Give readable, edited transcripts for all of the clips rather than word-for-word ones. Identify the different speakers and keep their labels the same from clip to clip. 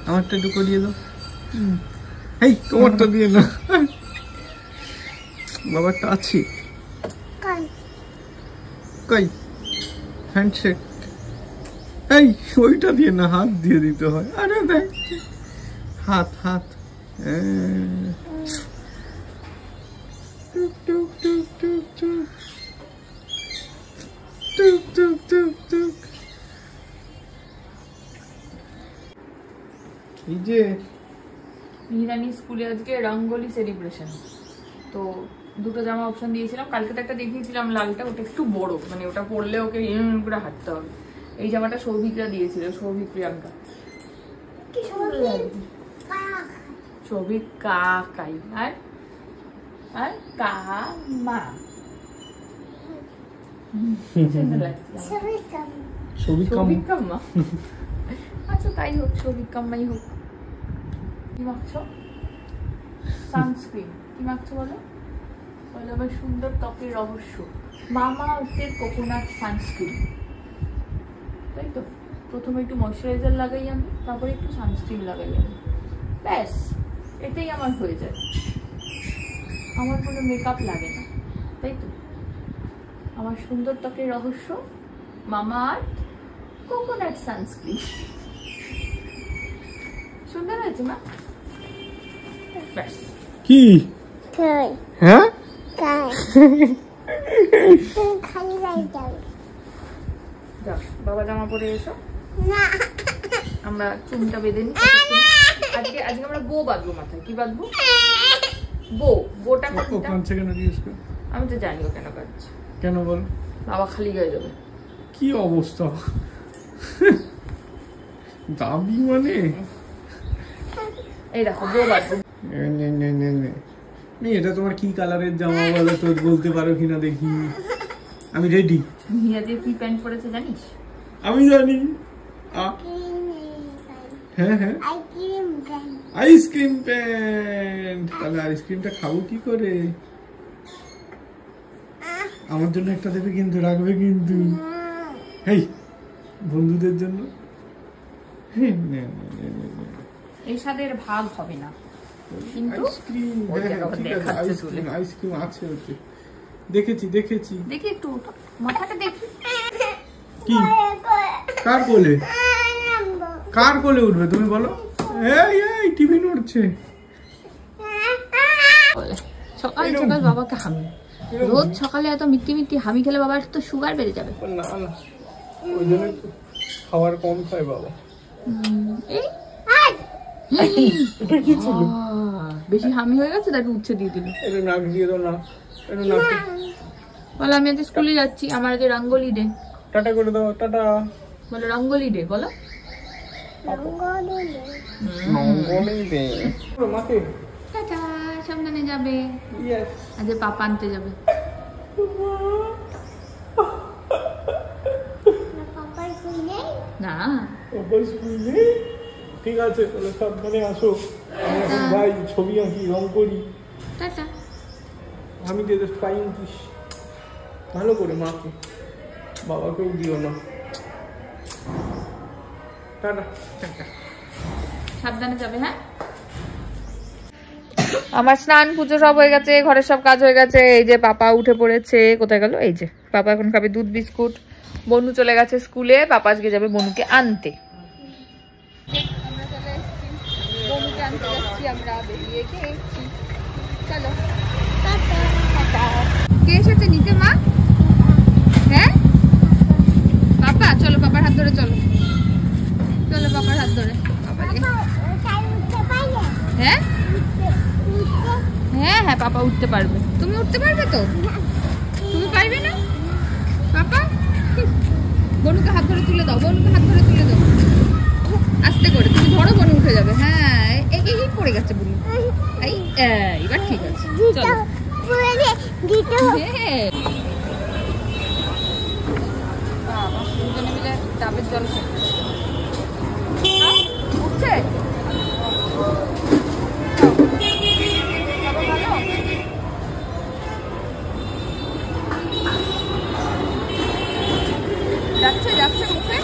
Speaker 1: আমারটা একটু করিয়ে দাও। এই তোমারটা দিয়ে না, বাবারটা আছে কই হ্যান্ডশেক। এই ওইটা দিয়ে না, হাত দিয়ে দিতে হয়। আরে দেখ হাত হাত টুক টুক টুক টুক টুক টুক টুক টুক টুক। এই যে
Speaker 2: মিহিরানি স্কুলে আজকে রঙ্গোলি সেলিব্রেশন, তো দুটো জামা অপশন দিয়েছিলাম। কালকে তো একটা দেখিয়েছিলাম লালটা, ওটা একটু বড়, মানে ওটা পরলে ওকে করে হাঁটতে হবে। এই জামাটা সৌভিকরা দিয়েছিল, সৌভিক প্রিয়াঙ্কা। কি সুন্দর লাগছে সৌভিক কাকাই আর আর কামা, সুন্দর লাগছে সৌভিক কাম্মা। আচ্ছা তাই হোক, সৌভিক কাম্মাই হোক। কি মাখছো? সানস্ক্রিন। কি মাখছো বলো? বলো আমার সুন্দর ত্বকের রহস্য, মামা আর্থের কোকোনাট সানস্ক্রিন। তাই তো, প্রথমে একটু ময়শ্চারাইজার লাগাই আমি, তারপরে একটু সানস্ক্রিন লাগাই আমি, ব্যাস এটাই আমার হয়ে যায়। আমার কোনো মেকআপ লাগে না, তাই তো। আমার সুন্দর ত্বকের রহস্য মামা আর্থ কোকোনাট সানস্ক্রিন। সুন্দর হয়েছে না? ব্যাস।
Speaker 1: কি হ্যাঁ বাবা জামা পরে এসো, আমরা চুমটা বেঁধে নিই। আজকে আমরা বো বাঁধবো মাথায়। কি বাঁধবো? বোটা আমি তো জানি ও কেন কাটছে। কেন বল? বাবা খালি গায়ে যাবে। কি অবস্থা দাবি মানে এই দেখো বো বাঁধবো। এটা তোমার কি কালারের জামা বলো তো, বলতে পারো কিনা দেখি। আমি রেডি। মিয়া যে কি প্যান্ট পরেছে জানিস? আমি জানি। হ্যাঁ হ্যাঁ আইসক্রিম প্যান্ট। তাহলে আইসক্রিমটা খাবো কি করে? আমার জন্য একটা দেবে কিন্তু, রাখবে কিন্তু। হেই বন্ধুদের জন্য এই স্বাদের ভাগ হবে না কিন্তু আইসক্রিম আছে ওতে। দেখেছি দেখি একটু মাথাটা দেখি। কি কার কোলে উঠবে তুমি বলো? এই টিভি নড়ছে। সকাল সকাল বাবাকে হামি, রোজ সকালে এত মিট্টি হামি খেলে বাবার তো সুগার বেড়ে যাবে। না না ওই জন্য খাবার কম খায় বাবা। বেশি হামি হয়ে গেছে, তাকে উচ্ছে দিয়ে দিল। এটা নাক দিয়ে দাও না, এটা নাক। বলো আমি আজ স্কুলে যাচ্ছি, আমার আজকে রঙ্গোলি ডে। টাটা করে দাও, টাটা বলো। রঙ্গোলি ডে বলো। রঙ্গোলি ডে মাকে টাটা। সামনে যাবে, আজ পাপা আনতে যাবে। না ঠিক আছে, তাহলে সাবধানে আসো। ভাই ছবি আঁকি, রং করি। টাটা। আমি দিয়ে পাই আনছিস ভালো করে, মাকে বাবাকেও দিও না। টাটা টাটা, সাবধানে যাবে। হ্যাঁ আমার স্নান পুজো সব হয়ে গেছে, ঘরের সব কাজ হয়ে গেছে। এই যে পাপা উঠে পড়েছে। কোথায় গেল? এই যে পাপা এখন খাবে দুধ বিস্কুট। বনু চলে গেছে স্কুলে, পাপা আজকে যাবে বনুকে আনতে। বনুকে আনতে যাচ্ছি আমরা, বেরিয়ে গেছি। চলো কে এসেছে নিতে? মা? হ্যাঁ পাপা, চলো পাপার হাত ধরে চলো, চলো পাপার হাত ধরে। হ্যাঁ হ্যাঁ হ্যাঁ পাপা উঠতে পারবে। তুমি উঠতে পারবে তো? তুমি পারবে না পাপা? বনুকে হাত ধরে তুলে দাও, বনুকে হাত ধরে তুলে দাও আস্তে করে। তুমি ধরো, বনু উঠে যাবে। হ্যাঁ এই পড়ে গেছে বনু। এবার ঠিক আছে, চলো। দুজনে মিলে ডাবের জল উঠছে। যাচ্ছে মুখে।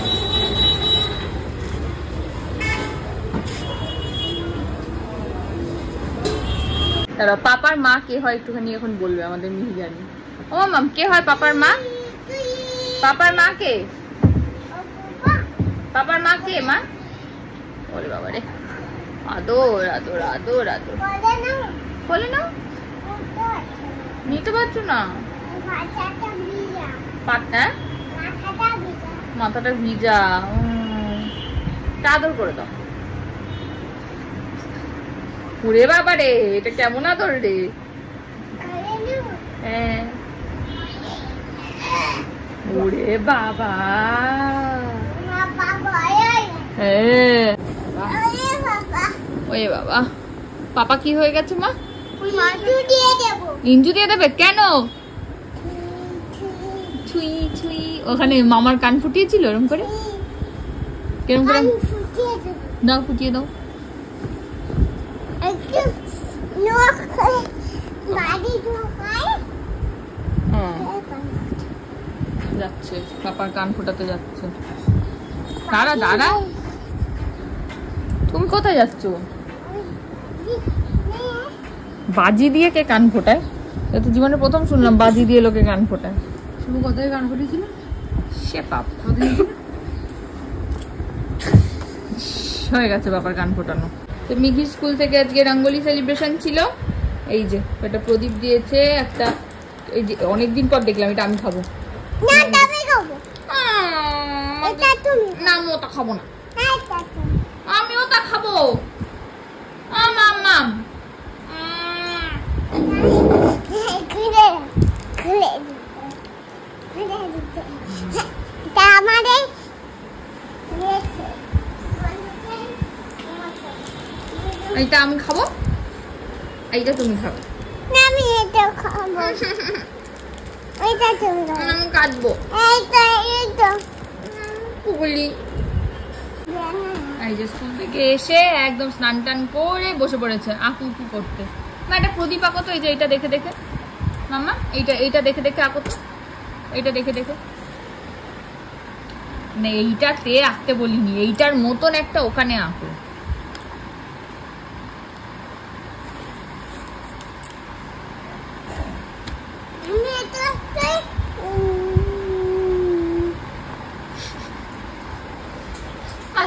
Speaker 1: দাঁড়াও, পাপার মা কে হয় একটুখানি এখন বলবে আমাদের মিহিজানি। ও মাম, কে হয় পাপার মা? পাপার মা কে? পাপার মা কে মা? ওরে বাবা রে, আদর আদর আদর আদর। বলে না, নিতে পারছো না? মাথাটা ভিজা, আদর করে দাও। ওরে বাবা রে, এটা কেমন আদর রে? হ্যাঁ, ওরে বাবা, হ্যাঁ। ওরে বাবা, পাপা কি হয়ে গেছে মা? ইঞ্জু দিয়ে দেবে কেন? ছুঁই ছুঁই, ওখানে মামার কান ফুটিয়েছিল এরকম করে, কেরম করে দাও, ফুটিয়ে দাও। যাচ্ছে পাপার কান ফোটাতে যাচ্ছে। দাঁড়া দাঁড়া, তুমি কোথায় যাচ্ছ? বাজি দিয়ে কে কান ফোটায়? এটা জীবনে প্রথম শুনলাম বাজি দিয়ে লোকে কান ফোটায়।
Speaker 2: শুধু কোথায় গান ফুটেছিল?
Speaker 1: সে পাপ হয়ে গেছে বাবার গান ফোটানো। তো মিহির স্কুল থেকে আজকে রঙ্গোলি সেলিব্রেশন ছিল। এই যে এটা প্রদীপ দিয়েছে একটা, এই যে অনেকদিন পর দেখলাম, এটা আমি খাবো না। আমি ওটা খাবো না, আমি ওটা খাবো। এইটা আমি খাবো, এইটা তুমি খাবে।
Speaker 3: আমি এটা খাবো, এইটা তুমি খাবে।
Speaker 1: আমি কাটবো
Speaker 3: এইটা
Speaker 1: পুকুলি। এই যে স্কুল থেকে এসে একদম স্নান টান করে বসে পড়েছে আঁকু উঁকু করতে। মা এটা প্রদীপ আঁকো তো, এই যে এইটা দেখে দেখে মাম্মা, এইটা দেখে দেখে আঁকো তো, এইটা দেখে দেখে। না এইটাতে আঁকতে বলিনি, এইটার মতন একটা ওখানে আঁকো।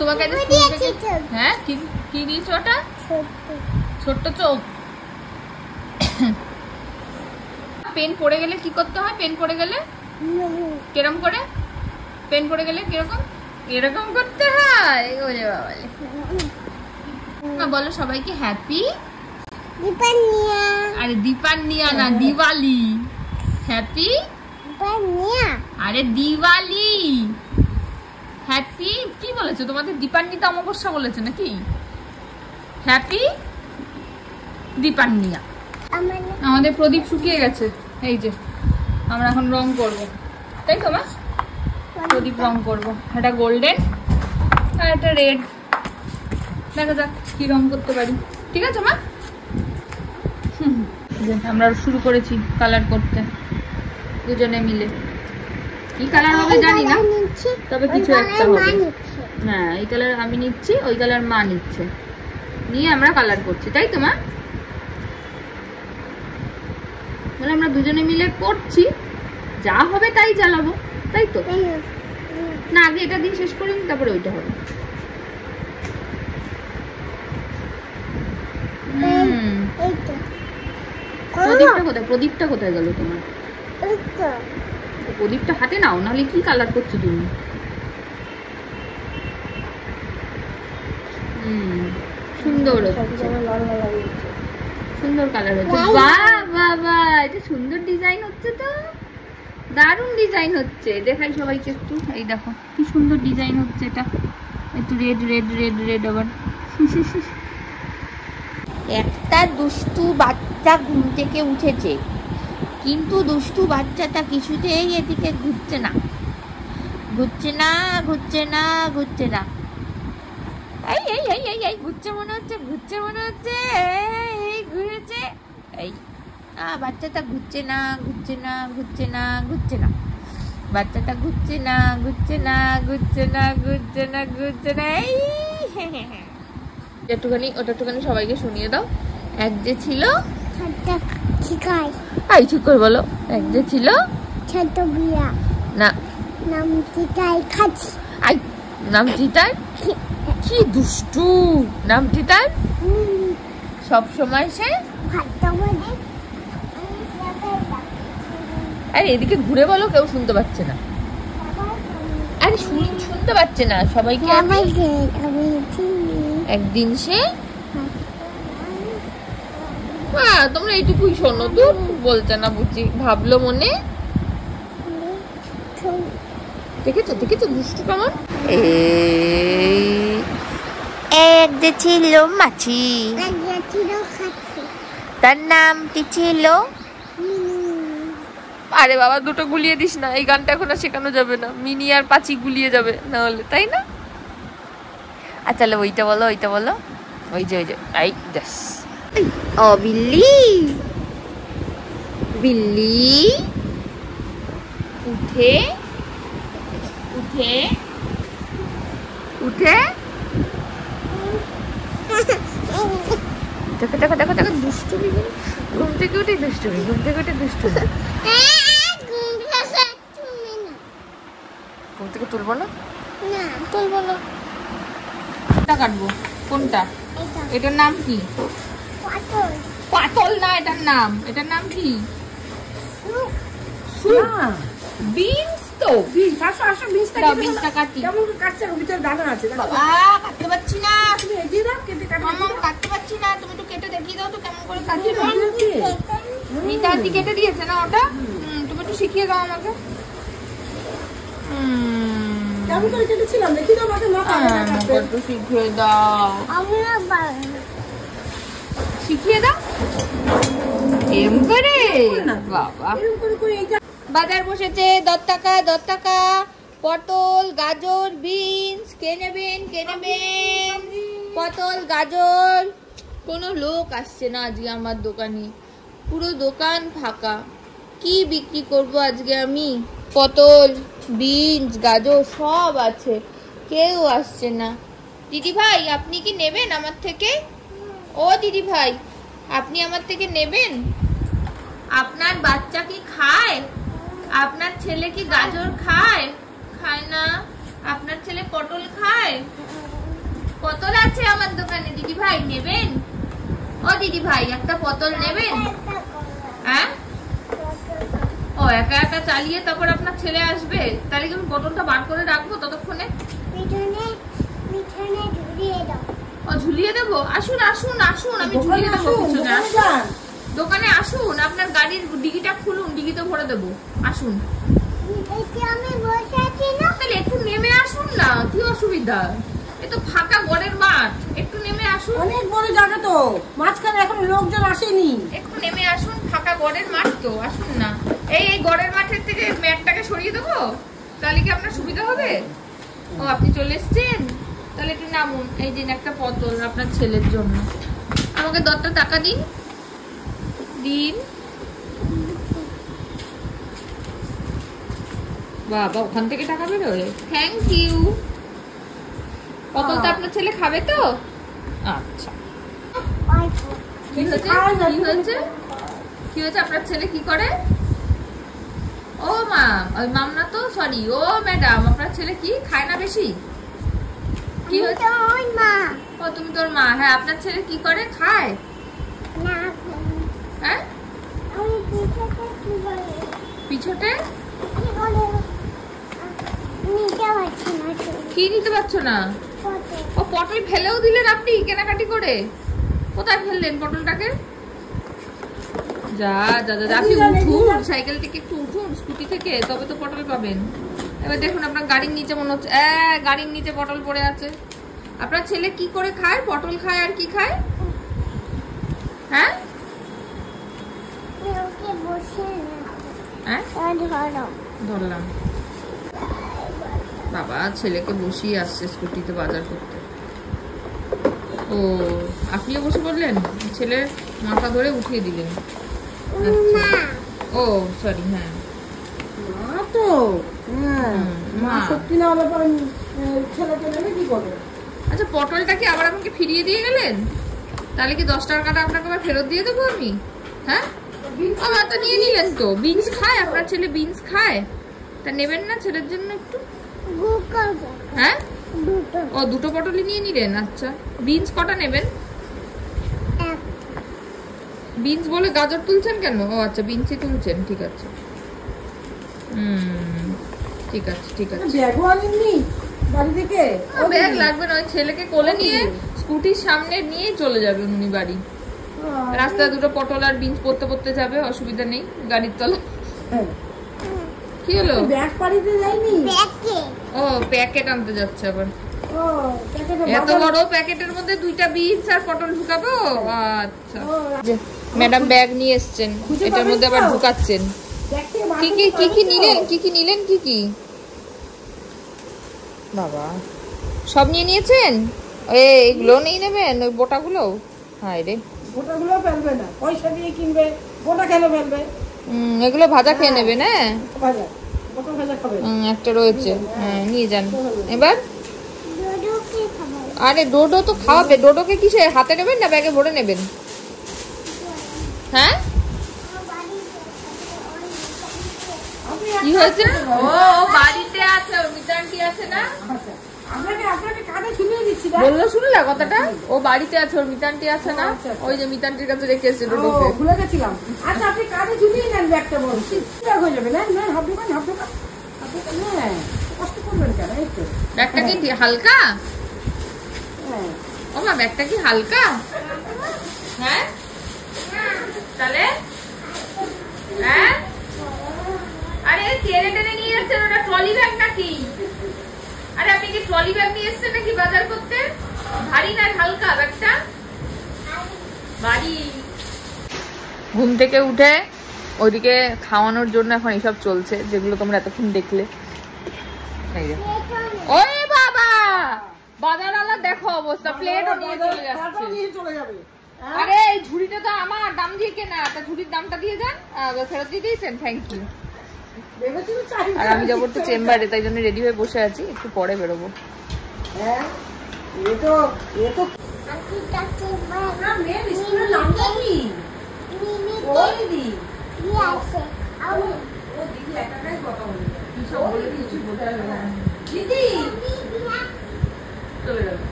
Speaker 1: তোমাকে হ্যাঁ কি দিয়েছো? ওটা ছোট্ট চোখ। পেন পড়ে গেলে কি করতে হয়? পেন পড়ে গেলে কিরকম করে? পেন পড়ে গেলে কিরকম? এরকম করতে হয়। ওরে বাবা, বলো সবাইকে হ্যাপি
Speaker 3: দীপান্নিয়া।
Speaker 1: আরে দীপান্নিয়া না, দিওয়ালি। হ্যাপি
Speaker 3: দীপান্নিয়া,
Speaker 1: আরে দিওয়ালি। হ্যাপি কি বলেছো? তোমাদের দীপান্বিতা অমাবস্যা বলেছে নাকি? হ্যাপি দীপান্বিতা। আমাদের প্রদীপ শুকিয়ে গেছে, এই যে আমরা এখন রং করব, তাই তো মা? প্রদীপ রং করব, একটা গোল্ডেন আর একটা রেড। দেখা যাক কি রং করতে পারি, ঠিক আছে মা? আমরা শুরু করেছি কালার করতে দুজনে মিলে। কি কালার হবে জানি না, তবে কিছু একটা হবে। হ্যাঁ, এই কালার আমি নিচ্ছি, ওই কালার মা নিচ্ছে, নিয়ে আমরা কালার করছি, তাই তো মা? বলে আমরা দুজনে মিলে করছি, যা হবে তাই জ্বালাবো, তাই তো? না আগে এটা দিয়ে শেষ করিনি, তারপরে ওইটা হবে। প্রদীপটা কোথায়? প্রদীপটা কোথায় গেল তোমার? প্রদীপটা হাতে নাও, নাহলে কি কালার করছো তুমি? সুন্দর সুন্দর কালার হচ্ছে। বাহ বাহ বাহ, এটা সুন্দর ডিজাইন হচ্ছে তো, দারুণ ডিজাইন হচ্ছে। দেখাই সবাইকে একটু, এই দেখো কি সুন্দর ডিজাইন হচ্ছে। এটা একটু রেড রেড রেড রেড আবার।
Speaker 3: একটা দুষ্টু বাচ্চা ঘুম থেকে উঠেছে, কিন্তু দুষ্টু বাচ্চাটা কিছুতেই এদিকে ঘুরছে না, ঘুরছে না ঘুরছে না ঘুরছে না। এই এই এই এই এই ঘুরছে মনে হচ্ছে, ঘুরছে মনে হচ্ছে, এই ঘুরেছে। এই বাচ্চাটা ঘুরছে না ঘুরছে না ঘুরছে না ঘুরছে না, বাচ্চাটা ঘুরছে না ঘুরছে না ঘুরছে না ঘুরছে না ঘুরছে না। এই
Speaker 1: একটুখানি ওটা একটুখানি সবাইকে শুনিয়ে দাও। এক যে ছিল
Speaker 3: এই ঠিক করে বলো। এক যে ছিল
Speaker 4: ছোট বিয়া
Speaker 3: না,
Speaker 4: নাম চিটাই খাচ্ছি।
Speaker 3: আই নাম চিতার। কি দুষ্টু নাম চিতার। সব সময় সে
Speaker 4: ভাতটা বলে
Speaker 3: আরে এদিকে ঘুরে বলো, কেউ শুনতে পাচ্ছে না। আরে শুনতে পাচ্ছে না সবাইকে। একদিন সে তোমরা এইটুকুই শোনো তো, বলছে না বুঝি, ভাবলো মনে। দেখেছো দেখেছো দুষ্টু কেমন। এক যে ছিল মাছি, তার নামটি ছিল। আরে বাবা দুটো গুলিয়ে দিস না, এই গানটা এখন আর শেখানো যাবে না, মিনি আর পাচি গুলিয়ে যাবে না হলে, তাই না? আচ্ছা ওইটা বলো, ওইটা বলো। ওই যে আই জাস। ও বিল্লি, বিল্লি উঠে উঠে উঠে দেখো দেখো দেখো দেখো দুষ্টুমি। ঘুম থেকে উঠে দুষ্টুমি, ঘুম থেকে উঠে দুষ্টুমি। ঘুম থেকে তুলবো না, তুলবো না। কোনটা কাটবো? কোনটা? এটার নাম কি? পাতল না, এটার নাম, এটার নাম কি? বিনস তো।
Speaker 1: বিনস, আসো আসো, বিনসটা
Speaker 3: দাও, বিনসটা কাটি।
Speaker 1: কেমন কাটছে, ওর ভিতরে দানা আছে।
Speaker 3: বাবা কাটতে পারছি না,
Speaker 1: তুমি এগিয়ে দাও, কেটে কাটো।
Speaker 3: মামা কাটতে পারছি না, তুমি তো কেটে দেখিয়ে দাও তো কেমন করে কাটি। মিতাদি কেটে দিয়েছে না ওটা? তুমি একটু শিখিয়ে দাও আমাকে।
Speaker 1: কেমন করে কেটেছিলাম দেখি দাও আমাকে।
Speaker 3: একটু শিখিয়ে দাও, শিখিয়ে দাও এরম করে। বাবা
Speaker 1: এরকম করে করে এই
Speaker 3: বাজার বসেছে, 10 টাকা 10 টাকা। পটল, গাজর, বিনস। কে নেবেন, কে নেবেন? পটল, গাজর। কোনো লোক আসছে না আজকে আমার দোকানে, পুরো দোকান ফাঁকা। কি বিক্রি করব আজকে আমি? পটল, বিনস, গাজর সব আছে, কেউ আসছে না। দিদি ভাই আপনি কি নেবেন আমার থেকে? ও দিদি ভাই আপনি আমার থেকে নেবেন? আপনার বাচ্চা কি খায়? আপনার ছেলে কি গাজর খায়? খায় না। আপনার ছেলে পটল খায়? পটল আছে আমার দোকানে, দিদি ভাই নেবেন? ও দিদি ভাই একটা পটল নেবেন? হ্যাঁ, ও একা একা চালিয়ে তারপর আপনার ছেলে আসবে, তাহলে কি আমি পটলটা বার করে রাখবো ততক্ষণে? ও ঝুলিয়ে দেবো? আসুন আসুন আসুন, আমি ঝুলিয়ে দেবো পিছনে। আসুন দোকানে আসুন, আপনার গাড়ির ডিগিটা খুলুন, ডিগিতে ভরে দেবো। আসুন, তাহলে একটু নেমে আসুন না, কি অসুবিধা? এ তো ফাঁকা গড়ের মাঠ, একটু নেমে আসুন।
Speaker 1: অনেক বড় জায়গা তো, মাঝখানে এখন লোকজন আসেনি।
Speaker 3: একটু নেমে আসুন, ফাঁকা গড়ের মাঠ তো, আসুন না। এই গড়ের মাঠের থেকে ম্যাটটাকে সরিয়ে দেবো, তাহলে কি আপনার সুবিধা হবে? ও আপনি চলে এসছেন, তাহলে একটু নামুন। এই দিন একটা পটল আপনার ছেলের জন্য। আমাকে 10 টাকা দিন, দিন। বাবা ওখান থেকে টাকা বেরোয়, থ্যাংক ইউ। পটলটা আপনার ছেলে খাবে তো? আচ্ছা কি হয়েছে, কি হয়েছে, কি হয়েছে? আপনার ছেলে কি করে? ও মা, ওই মাম না তো, সরি, ও ম্যাডাম, আপনার ছেলে কি খায় না বেশি? কি হয়েছে? ও তুমি তোর মা। হ্যাঁ আপনার ছেলে কি করে, খায়? হ্যাঁ পিছটে কি নিতে পারছো না? ও পটল ফেলেও দিলেন আপনি কেনাকাটি করে? কোথায় ফেললেন পটলটাকে? যা যা যা, আপনি উঠুন সাইকেল থেকে, একটু উঠুন স্কুটি থেকে, তবে তো পটল পাবেন। এবার দেখুন আপনার গাড়ির নিচে মনে হচ্ছে গাড়ির নিচে পটল পড়ে আছে। আপনার ছেলে কি করে খায়? পটল খায় আর কি খায়? হ্যাঁ ধরলাম। বাবা ছেলেকে বসিয়ে আসছে স্কুটিতে বাজার করতে। ও আপনিও বসে পড়লেন, ছেলের মাথা ধরে উঠিয়ে দিলেন। ও সরি, হ্যাঁ
Speaker 1: মা তো, মা সত্যি না হলে পরে ছেলেকে নেবে কি করবে?
Speaker 3: আচ্ছা পটলটা কি আবার আমাকে ফিরিয়ে দিয়ে গেলেন? তাহলে কি 10 টাকাটা আপনাকে আবার ফেরত দিয়ে দেবো আমি?
Speaker 1: হ্যাঁ আমার তো নিয়ে নিলেন তো। বিনস খায় আপনার ছেলে? বিনস খায়? তা নেবেন না ছেলের জন্য একটু? হ্যাঁ ও দুটো পটলই নিয়ে নিলেন। আচ্ছা বিনস কটা নেবেন? বিনস বলে গাজর তুলছেন কেন? ও আচ্ছা বিনসই তুলছেন, ঠিক আছে। ঠিক আছে ঠিক আছে।
Speaker 5: ব্যাগও আনেননি বাড়ি থেকে?
Speaker 1: ব্যাগ লাগবে না, ওই ছেলেকে কোলে নিয়ে স্কুটির সামনে নিয়ে চলে যাবে উনি বাড়ি। রাস্তায় দুটো পটল আর বিনস পড়তে পড়তে যাবে, অসুবিধা নেই, গাড়ির তলা। কি হলো?
Speaker 5: ব্যাগ বাড়িতে যায়নি?
Speaker 1: ও প্যাকেট আনতে যাচ্ছে আবার। এত বড় প্যাকেটের মধ্যে 2টা বিনস আর পটল ঢুকাবো? আচ্ছা ম্যাডাম ব্যাগ নিয়ে এসেছেন, এটার মধ্যে আবার ঢুকাচ্ছেন। কি কি কি কি নিলেন? কি কি নিলেন? কি কি বাবা সব নিয়ে নিয়েছেন? এইগুলো নিয়ে নেবেন, ওই বোটাগুলো? হায় রে,
Speaker 5: বোটাগুলো ফেলবে না, পয়সা দিয়ে কিনবে, বোটা কেন ফেলবে?
Speaker 1: এগুলো ভাজা খেয়ে নেবেন। হ্যাঁ
Speaker 5: ভাজা, বোটা ভাজা খাবে।
Speaker 1: একটা রয়েছে, হ্যাঁ নিয়ে যান। এবার আরে ডোডো তো খাওয়াবে। ডোডোকে কিসে হাতে নেবেন না ব্যাগে ভরে নেবেন? হ্যাঁ কি হয়েছে? ও বাড়িতে আছে, ওর মিতান্টি আছে না? বললো শুনলা কথাটা? ও বাড়িতে আছে, ওর মিতান্টি আছে না? ওই যে মিতান্টির কাছে রেখে এসেছে ডোডোকে।
Speaker 5: ভুলে গেছিলাম। আচ্ছা আপনি কাঁধে ঝুলিয়ে নেন ব্যাগটা, বলছি হয়ে যাবে। না না হাফ দোকান, হাফ দোকান, হ্যাঁ কষ্ট করবেন কেন? এই তো
Speaker 1: ব্যাগটা কি হালকা? ও মা ব্যাগটা কি হালকা? হ্যাঁ তাহলে হ্যাঁ আরে টেনে টেনে নিয়ে যাচ্ছেন, ওটা ট্রলি ব্যাগ নাকি? আরে আপনি কি ট্রলি ব্যাগ নিয়ে এসেছেন নাকি বাজার করতে? ভারী না হালকা ব্যাগটা? ভারী। ঘুম থেকে উঠে ওইদিকে খাওয়ানোর জন্য এখন এসব চলছে, যেগুলো তোমরা এতক্ষণ দেখলে। ওই বাবা বাজারওয়ালা দেখো অবস্থা, প্লেটও নিয়ে চলে যাচ্ছে। আরে এই ঝুড়িটা তো আমার দাম দিয়ে কেনা, তা ঝুড়ির দামটা দিয়ে যান। ফেরত দিয়ে দিয়েছেন, থ্যাংক ইউ। আর আমি যাবো তো চেম্বারে, তাই জন্য রেডি হয়ে বসে আছি, একটু পরে বেরোবো।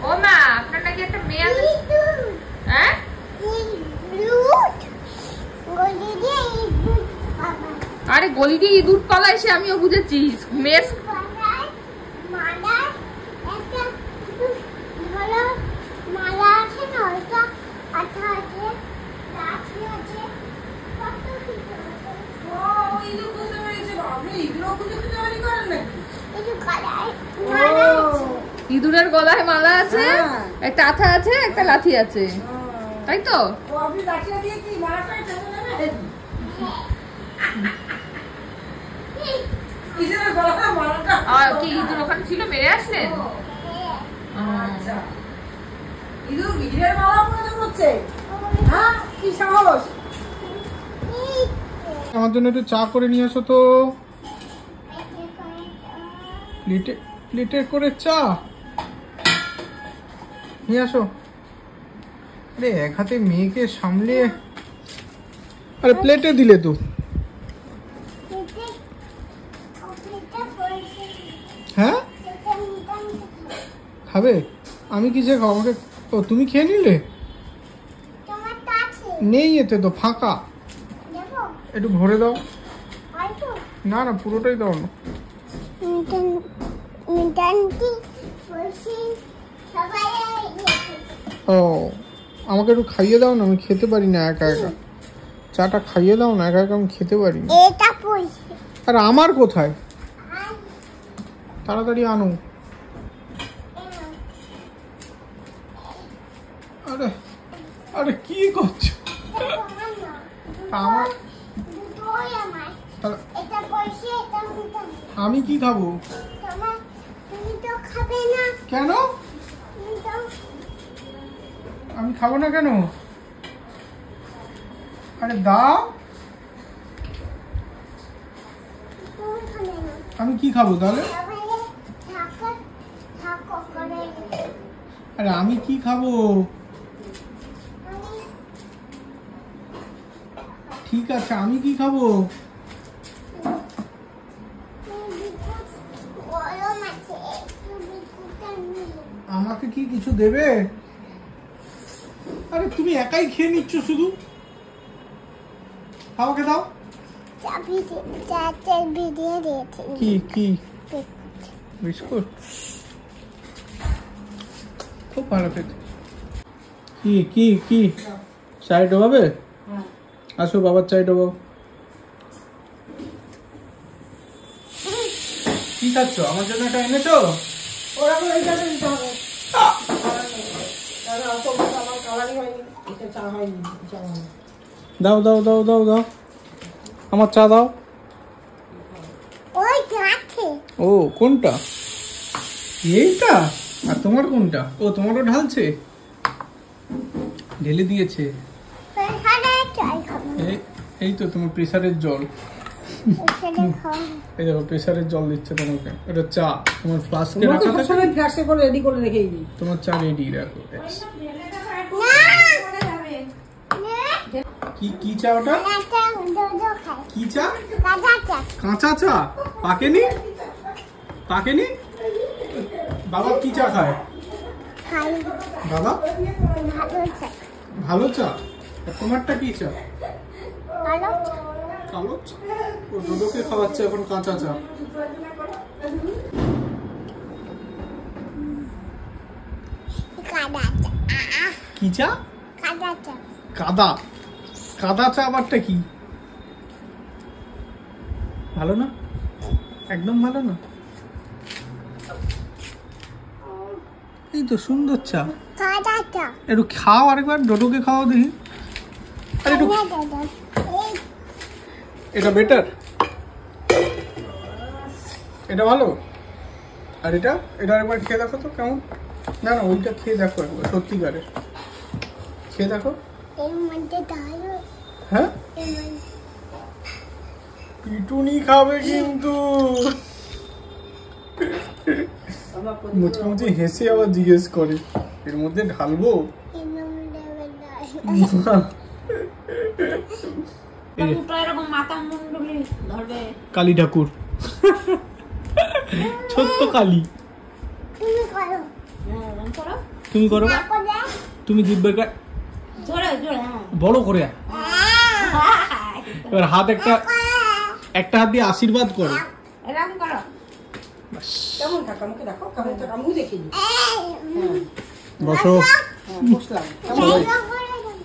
Speaker 1: ও মা আপনার নাকি একটা মেয়ে আছে? হ্যাঁ আরে গলি দিয়ে ইঁদুর পালা এসে আমিও বুঝেছি। মেস ইঁদুরের গলায় মালা আছে, একটা আঠা আছে, একটা লাঠি আছে, তাই তো? কি ইঁদুর ওখানে ছিল, মেরে আসলেন?
Speaker 6: আমার জন্য একটু চা করে নিয়ে আসো তো। প্লেটে করে চা নিয়ে আসো। আরে এক হাতে মেয়েকে সামলে, আরে প্লেটে দিলে তো। হ্যাঁ খাবে? আমি কিসে খাবো? আমাকে ও তুমি খেয়ে নিলে? নেই এতে তো, ফাঁকা। একটু ভরে দাও। না না পুরোটাই দাও না। ও আমাকে একটু খাইয়ে দাও না, আমি খেতে পারি না একা একা। চাটা খাইয়ে দাও না, একা একা আমি খেতে পারি না। আর আমার কোথায়? তাড়াতাড়ি আনো। আরে আরে কি করছো? আমার আমি কি খাবো? কেন আমি খাবো না কেন? আরে দাও। আমি কি খাবো তাহলে? আরে আমি কি খাবো? ঠিক আছে, আমি কি খাবো? আমাকে কি কিছু দেবে? আরে তুমি একাই খেয়ে নিচ্ছ শুধু। আমাকে দাও। কি কি বিস্কুট? খুব ভালো খেতে। কি কি কি চাই ডোবাবে? আসো বাবার চাই ডোবাও। কি খাচ্ছ? আমার জন্য এটা এনেছো?
Speaker 5: ওরা তো এইটাতে দিতে হবে। দাদা অত আমার কালারই হয়নি, এটা চা হয়নি, চা হয়নি।
Speaker 6: দাও দাও দাও দাও দাও, আমার চা দাও। ও কোনটা? এইটা? আর তোমার কোনটা? ও তোমারও ঢালছে, ঢেলে দিয়েছে। এই তো তোমার প্রেসারের জল। এই দেখো প্রেসারের জল দিচ্ছে তোমাকে। এটা চা তোমার ফ্লাস্কে রাখা থাকে,
Speaker 5: সবাই ফ্লাস্কে করে রেডি করে রেখেই দিই।
Speaker 6: তোমার চা রেডি রাখো। কি কি চা ওটা? কি চা? কাঁচা চা? পাকেনি? পাকেনি? বাবা কি চা খায়? বাবা ভালো চা। তোমারটা কি চা? কালো চা। ও ডোডোকে খাওয়াচ্ছে এখন কাঁচা চা। কি চা? কাদা। কাদা চা আবারটা কি? ভালো না, একদম ভালো না। এই তো সুন্দর চা। একটু খাও আরেকবার, ডোডোকে খাওয়াও দেখি। আরে একটু, এটা বেটার, এটা ভালো। আর এটা এটা একবার খেয়ে দেখো তো কেমন। না না ওইটা খেয়ে দেখো একবার, সত্যিকারের খেয়ে দেখো। হ্যাঁ পিটুনি খাবে কিন্তু। মুচকি মুচকি হেসে আবার জিজ্ঞেস করে এর মধ্যে ঢালবো? কালী ঠাকুর, ছোট্ট কালী। তুমি করো, তুমি জিভে বড় করে। এবার হাত একটা হাত দিয়ে আশীর্বাদ করো।
Speaker 5: কেমন থাকে আমাকে দেখো, কেমন থাকে আমি দেখি।
Speaker 6: বসো।
Speaker 5: বসলাম।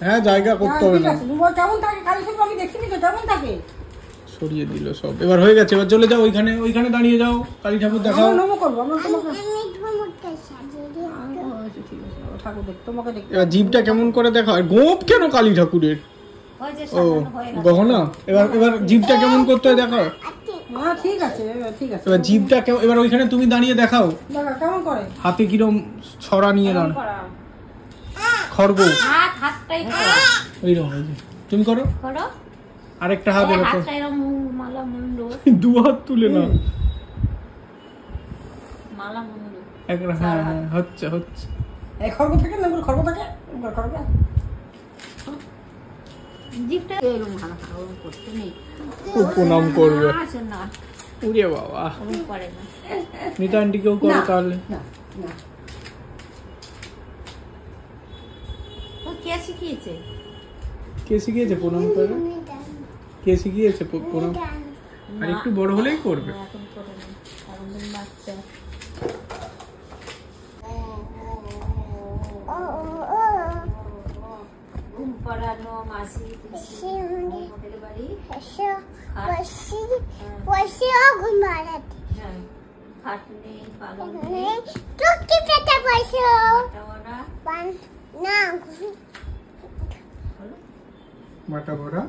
Speaker 6: হ্যাঁ জায়গা করতে হবে না।
Speaker 5: কেমন থাকে কালী ঠাকুর আমি দেখিনি তো, কেমন থাকে?
Speaker 6: সরিয়ে দিল সব। এবার হয়ে গেছে, এবার চলে যাও ওইখানে, ওইখানে দাঁড়িয়ে যাও, কালী ঠাকুর দেখাও।
Speaker 5: নমো করবো আমরা তোমাকে। ঠাকুর দেখ তোমাকে দেখ।
Speaker 6: এবার জিভটা কেমন করে দেখাও। গোপ কেন কালী ঠাকুরের? ও গহনা। এবার এবার জিভটা কেমন করতে হয় দেখাও।
Speaker 5: হ্যাঁ ঠিক আছে, ঠিক আছে।
Speaker 6: এবার জিভটা এবার ওইখানে তুমি দাঁড়িয়ে দেখাও।
Speaker 5: দেখা কেমন করে?
Speaker 6: হাতে কিরম ছড়া নিয়ে দাঁড়, খড়গো ওইরকম। তুমি করো আরেকটা হাত এরকম, দু হাত তুলে না। একটা হ্যাঁ হ্যাঁ হচ্ছে হচ্ছে।
Speaker 5: এই খড়গ থাকে না, খড়গ থাকে, খড়গ।
Speaker 3: জিভটা এরকম ভালো ভালো করতে নেই।
Speaker 6: প্রণাম করবে।
Speaker 3: না
Speaker 6: উড়ে বাবা
Speaker 3: করে না।
Speaker 6: মিতা আন্টিকেও করো তাহলে।
Speaker 5: না না
Speaker 3: ও কে শিখিয়েছে?
Speaker 6: কে শিখিয়েছে প্রণাম করে? কে শিখিয়েছে প্রণাম? আর একটু বড় হলেই করবে।
Speaker 3: এখন করে না, কারণ বাচ্চা। ঘুম পড়ানো মাসি পিসি আমাদের বাড়ি খাট নেই, পালং নেই,
Speaker 6: বাটা ভরা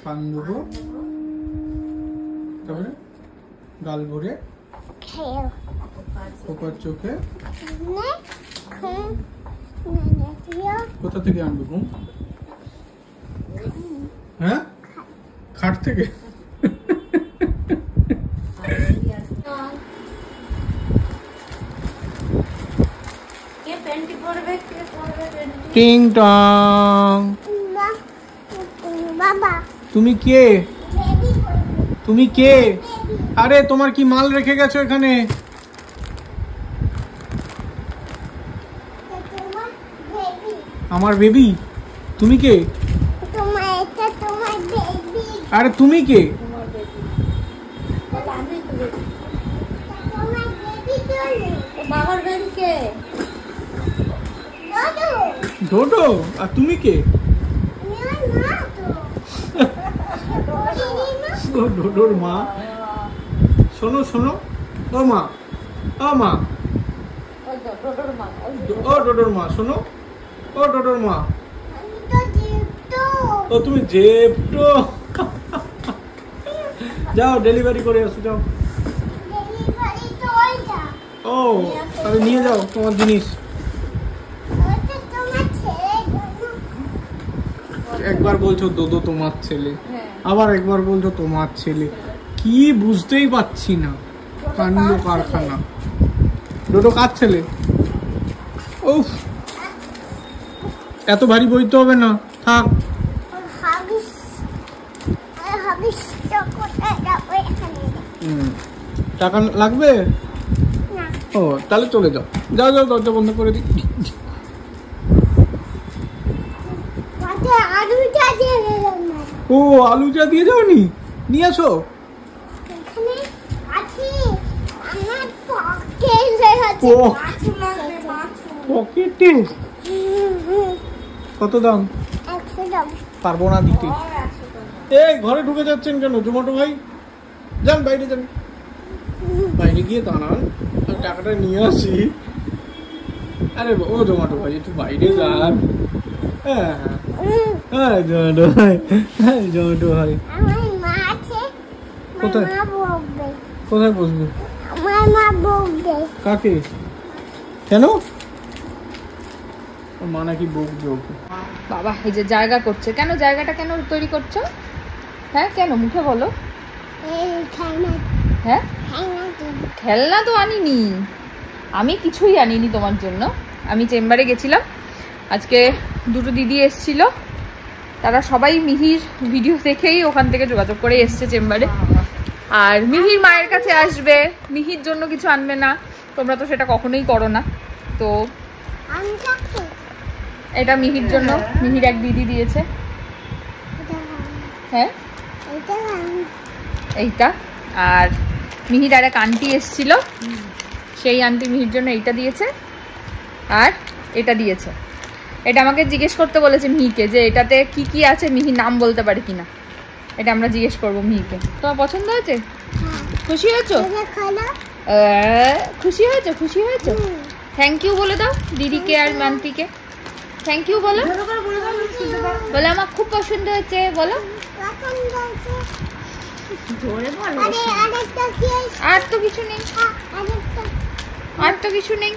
Speaker 6: পান দেবো, তারপরে গাল ভরে খোকার চোখে। কোথা থেকে আনবো ঘুম? হ্যাঁ খাট থেকে। টিং টং।
Speaker 4: বাবা
Speaker 6: তুমি কে? তুমি কে? আরে তোমার কি মাল রেখে গেছো এখানে? আমার বেবি। তুমি কে? আরে তুমি কে? ডোডো। আর তুমি কে? ডোডোর মা। শোনো শোনো, ও মা, ও মা, ও ডোডোর মা, শোনো, ও ডোডোর মা। ও তুমি জেপ্টো। যাও ডেলিভারি করে আসো, যাও। ও তাহলে নিয়ে যাও তোমার জিনিস। একবার বলছো দোদো তোমার ছেলে, আবার একবার বলছো তোমার ছেলে, কি বুঝতেই পাচ্ছি না। কাণ্ড কারখানা। ডোডো কার ছেলে? উফ, এত ভারী বইতে হবে না, থাক। টাকা লাগবে? ও তাহলে চলে যাও, যাও যাও, দরজা বন্ধ করে দিই। ও আলু চা দিয়ে যাওনি? নিয়ে আসো। পকেটে কত দাম? পারবো না দিতে। এই ঘরে ঢুকে যাচ্ছেন কেন জোম্যাটো ভাই? যান বাইরে যান, বাইরে গিয়ে দাঁড়ান, টাকাটা নিয়ে আসি। আরে ও জোম্যাটো ভাই একটু বাইরে যান। হ্যাঁ হ্যাঁ জোম্যাটো ভাই, হ্যাঁ জোম্যাটো ভাই। কোথায় কোথায় বসবে? কাকে? কেন? মা নাকি বকবে ওকে।
Speaker 1: বাবা এই যে জায়গা করছে, কেন জায়গাটা কেন তৈরি করছো? হ্যাঁ কেন মুখে বলো। হ্যাঁ খেলনা তো আনিনি, আমি কিছুই আনিনি তোমার জন্য। আমি চেম্বারে গেছিলাম আজকে, দুটো দিদি এসছিল, তারা সবাই মিহির ভিডিও দেখেই ওখান থেকে যোগাযোগ করে এসছে চেম্বারে। আর মিহির মায়ের কাছে আসবে, মিহির জন্য কিছু আনবে না, তোমরা তো সেটা কখনোই করো না। তো এটা মিহির জন্য, মিহির এক দিদি দিয়েছে। হ্যাঁ এইটা, আর মিহির আর এক আন্টি এসছিল, সেই আন্টি মিহির জন্য এইটা দিয়েছে আর এটা দিয়েছে। এটা আমাকে জিজ্ঞেস করতে বলেছে মিহিকে যে এটাতে কি কি আছে, মিহি নাম বলতে পারে কিনা, এটা আমরা জিজ্ঞেস করবো মিহিকে। তোমার পছন্দ হয়েছে? খুশি হয়েছো? খুশি হয়েছো? খুশি হয়েছো? থ্যাংক ইউ বলে দাও দিদিকে আর আন্টিকে, থ্যাংক ইউ বলো। বলে আমার খুব পছন্দ হয়েছে বলো। আর তো কিছু নেই, আর তো কিছু নেই।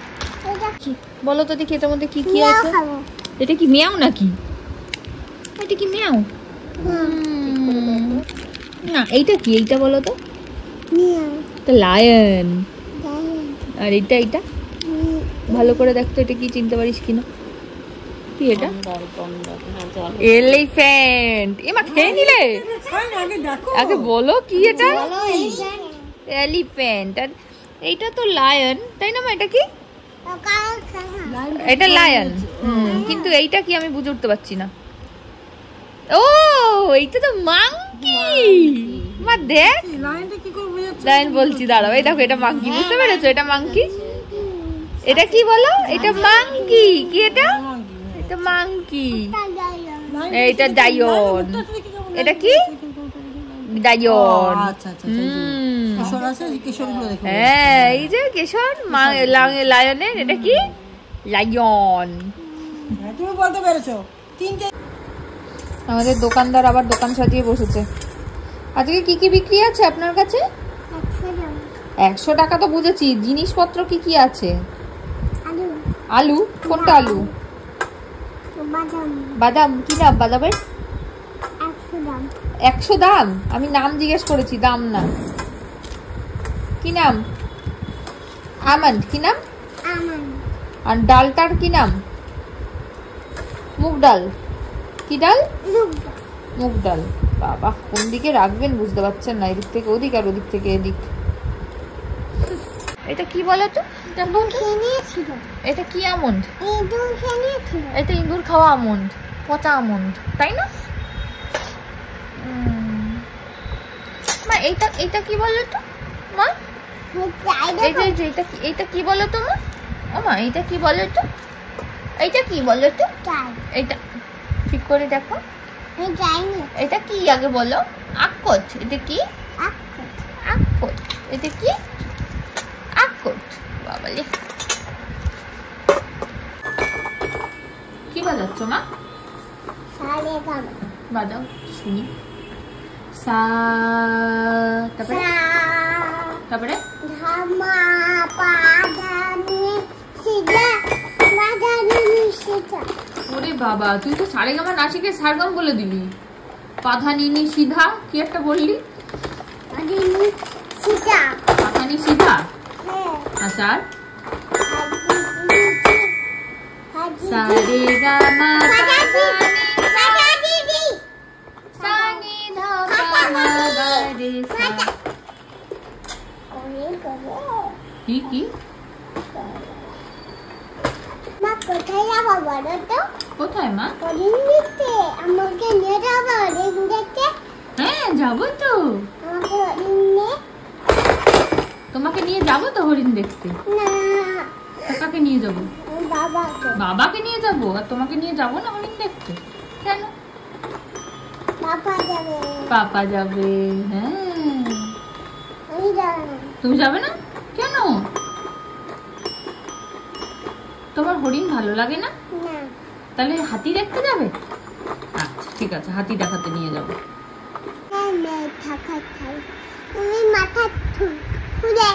Speaker 1: বলো তো দেখি এটার মধ্যে কি কি আছে। এটা কি মিয়াও নাকি? এটা কি মিয়াও? না এইটা কি? এইটা বলো তো। লায়ন। আর এটা এইটা ভালো করে দেখতো, এটা কি চিনতে পারিস কিনা? কি এটা? এলিফ্যান্ট। এমা খেয়ে নিলে? আগে বলো কি এটা? এলিফ্যান্ট। আর এইটা তো লায়ন, তাই না মা? এটা কি? এটা লায়ন, কিন্তু এইটা কি আমি বুঝে উঠতে পারছি না। ও এইটা তো মাংকি। মা দেখ, লায়ন বলছি, দাঁড়াও, এই দেখো এটা মাংকি, বুঝতে পেরেছো? এটা মাংকি। এটা কি বলো? এটা মাংকি। কি এটা? এটা মাংকি। এটা ডায়ন। এটা কি? ডায়ন। হ্যাঁ এই যে কেশর লায়নের, এটা কি? লায়ন।
Speaker 5: তুমি বলতে পেরেছো।
Speaker 1: আমাদের দোকানদার আবার দোকান সাজিয়ে বসেছে। আজকে কি কি বিক্রি আছে আপনার কাছে? 100 টাকা তো বুঝেছি, জিনিসপত্র কি কি আছে? আলু। কোনটা আলু? বাদাম। কি দাম বাদামের? 100 দাম? আমি নাম জিজ্ঞেস করেছি, দাম না। কি নাম? আমন্ড। কি নাম? আর ডালটার কি নাম?
Speaker 3: মুগ ডাল। কি ডাল? মুগ ডাল। বাবা কোন দিকে রাখবেন বুঝতে পারছেন না, এদিক থেকে ওদিক আর ওদিক থেকে এদিক। এটা কি বলো তো? এটা কি আমন্ড? এটা ইঁদুর খাওয়া আমন্ড, পচা আমন্ড, তাই না? মা এইটা এইটা কি বলো তো মা? এইটা কি বলো তো মা? ও মা এইটা কি বলো তো? এইটা কি বলো তো? এইটা ঠিক করে দেখো। এটা কি আগে বলো? আকট। এটা কি? আকট। এটা কি? আকট। বাবালে কি বাজাচ্ছ মা? বাজাও শুনি। সা তারপরে ওরে বাবা তুই তো সারেগামা না শিখে সারগাম বলে দিলি। পাধানিনি সিধা কি একটা বললি? পাধানি সিধা। আচ্ছা সারেগামা সানি ধা মা গা রে সা। কি কি?
Speaker 4: কোথায় যাবো বলো তো?
Speaker 3: কোথায় মা?
Speaker 4: হরিণ দেখতে। আমাকে নিয়ে যাবো হরিণ দেখতে?
Speaker 3: হ্যাঁ যাবো তো।
Speaker 4: আমাকে হরিণ নিয়ে।
Speaker 3: তোমাকে নিয়ে যাবো তো হরিণ দেখতে।
Speaker 4: না
Speaker 3: কাকে নিয়ে যাবো?
Speaker 4: বাবাকে।
Speaker 3: বাবাকে নিয়ে যাবো আর তোমাকে নিয়ে যাবো না হরিণ দেখতে? কেন?
Speaker 4: পাপা যাবে।
Speaker 3: পাপা যাবে। হ্যাঁ
Speaker 4: আমি যাবো না।
Speaker 3: তুমি যাবে না কেন? তোমার হরিণ ভালো লাগে না?
Speaker 4: না
Speaker 3: তাহলে হাতি দেখতে যাবে? আচ্ছা ঠিক আছে হাতি দেখাতে নিয়ে যাবো।
Speaker 4: তুমি মাথা খুলে।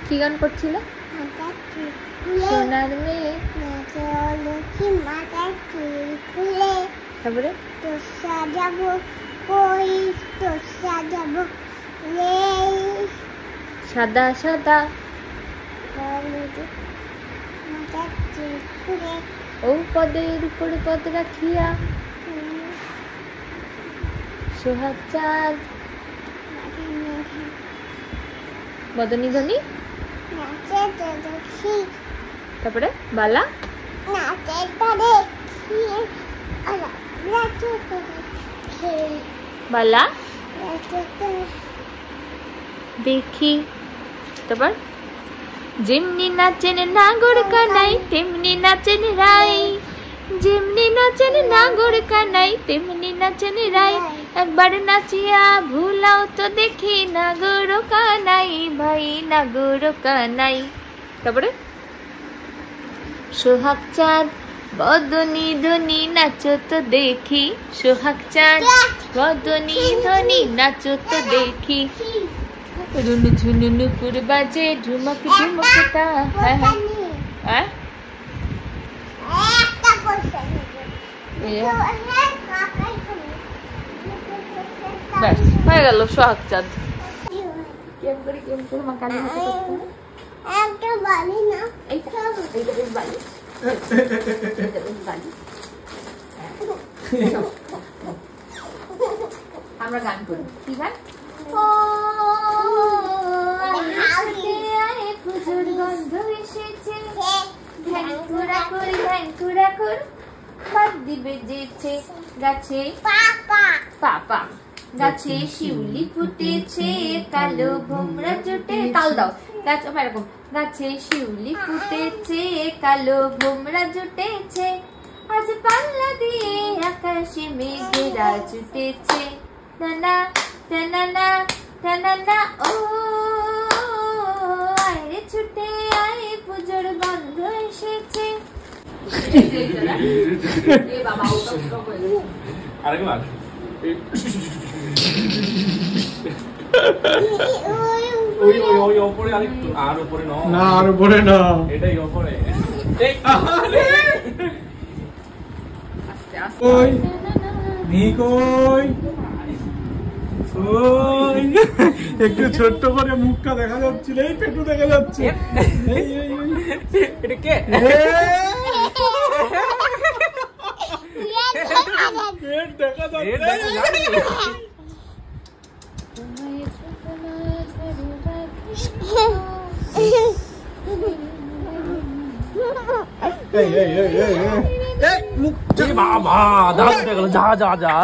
Speaker 3: কি গান করছিল? সোনার মেয়ে।
Speaker 4: মাথা খুলে।
Speaker 3: তারপরে
Speaker 4: তো সাজাবো কই তো সাজাবো রে
Speaker 3: সাদা সাদা
Speaker 4: মাথা খুলে।
Speaker 3: ও পদের উপরে পদ রাখিয়া সোহাগ চাঁদ বদনী ধ্বনি। তারপরে বালা বালা দেখি। তারপর যেমনি নাচেন নাগর কানাই তেমনি নাচেন রাই। যেমনি নাচেন নাগর কানাই তেমনি নাচেন রাই। একবার নাচিয়া ভুলাও তো দেখি নাগর কানাই ভাই নাগর কানাই। তারপরে সোহাগ চাঁদ বদনী ধ্বনি নাচো তো দেখি। সোহাগ চাঁদ বদনী ধ্বনি নাচো তো দেখি। রুনু ঝুনু নুপুর বাজে ঝুমক ঝুমক তা। হ্যাঁ হ্যাঁ ব্যাস হয়ে গেল সোহাগ চাঁদ। কেম করে মা কালী হাতে করতে
Speaker 4: একটা বালি না
Speaker 3: এইটা বেশ বালি। আমরা গান করি। কি গান? পুজোর গন্ধ এসেছে ধ্যানকুরা করি ধ্যানকুরা কর বাদ দিবে যেছে গাছে
Speaker 4: পাপা
Speaker 3: পাপা গাছে শিউলি ফুটেছে কালো ভোমরা জুটে। তাল দাও গাছ এরকম। গাছে শিউলি ফুটেছে কালো ভোমরা জুটেছে আজ পাল্লা দিয়ে আকাশে মেঘেরা জুটেছে। টানা টানা টানা ও আয় ছুটে আয় পুজোর গন্ধ এসেছে।
Speaker 6: আরেকবার ওই ওই ওই উপরে আরেকটু আর উপরে না না আর উপরে না এটাই উপরে। এই আস্তে আস্তে ওই নিকই ওই একটু ছোট্ট করে মুখটা দেখা যাচ্ছিল। এই পেটু দেখা যাচ্ছে। এই এই এটা কে? পেট দেখা
Speaker 7: বাবা দাঁড়া গেল, যা যা যা।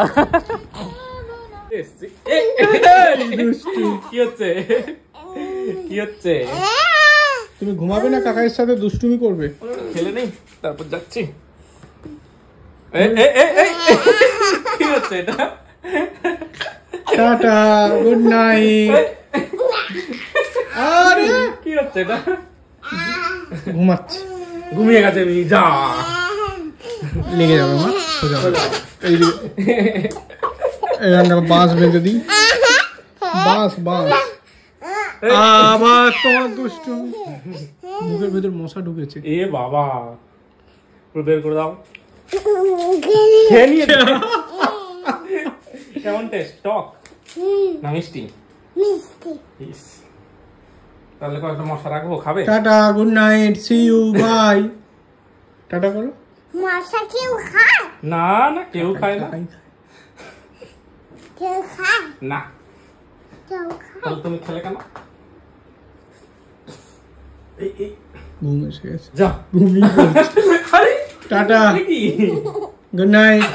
Speaker 7: কি হচ্ছে কি হচ্ছে?
Speaker 6: তুমি ঘুমাবে না, কাকার সাথে দুষ্টুমি করবে?
Speaker 7: খেলে নেই তারপর যাচ্ছি। কি হচ্ছে এটা?
Speaker 6: Tata, good night. আরে
Speaker 7: কি হচ্ছে এটা?
Speaker 6: ঘুমাচ্ছে,
Speaker 7: ঘুমিয়ে গেছে। যা
Speaker 6: লেগে যাবে মা, সোজা হয়ে যাবে। এই বাঁশ বেঁধে দিই, বাঁশ বাঁশ। আবার তোমার দুষ্টু, মুখের ভেতর মশা ঢুকেছে।
Speaker 7: এ বাবা, বের করে দাও। খেয়ে নিয়ে কেমন টেস্ট? টক না মিষ্টি? ইস, তাহলে কয়েকটা মশা রাখবো, খাবে?
Speaker 6: Tata, good night, see you, bye. Tata করো।
Speaker 4: মশা কেউ খায়?
Speaker 7: না না, কেউ খায় না।
Speaker 4: কেউ খায়?
Speaker 7: না।
Speaker 4: কেউ খায়?
Speaker 7: তাহলে তুমি খেলে কেন? এই
Speaker 6: ঘুম এসে গেছে,
Speaker 7: যা
Speaker 6: ঘুমিয়ে পড়ছি।
Speaker 7: আরে
Speaker 6: টাটা,
Speaker 7: কি?
Speaker 6: Good night.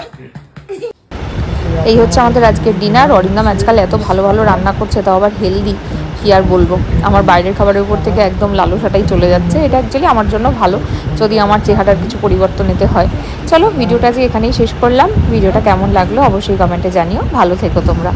Speaker 1: এই হচ্ছে আমাদের আজকের ডিনার। অরিন্দম আজকাল এত ভালো ভালো রান্না করছে, তাও আবার হেলদি, কি আর বলবো। আমার বাইরের খাবারের উপর থেকে একদম লালসাটাই চলে যাচ্ছে। এটা অ্যাকচুয়ালি আমার জন্য ভালো, যদি আমার চেহারার কিছু পরিবর্তন নিতে হয়। চলো, ভিডিওটা যে এখানেই শেষ করলাম। ভিডিওটা কেমন লাগলো অবশ্যই কমেন্টে জানিও। ভালো থেকো তোমরা।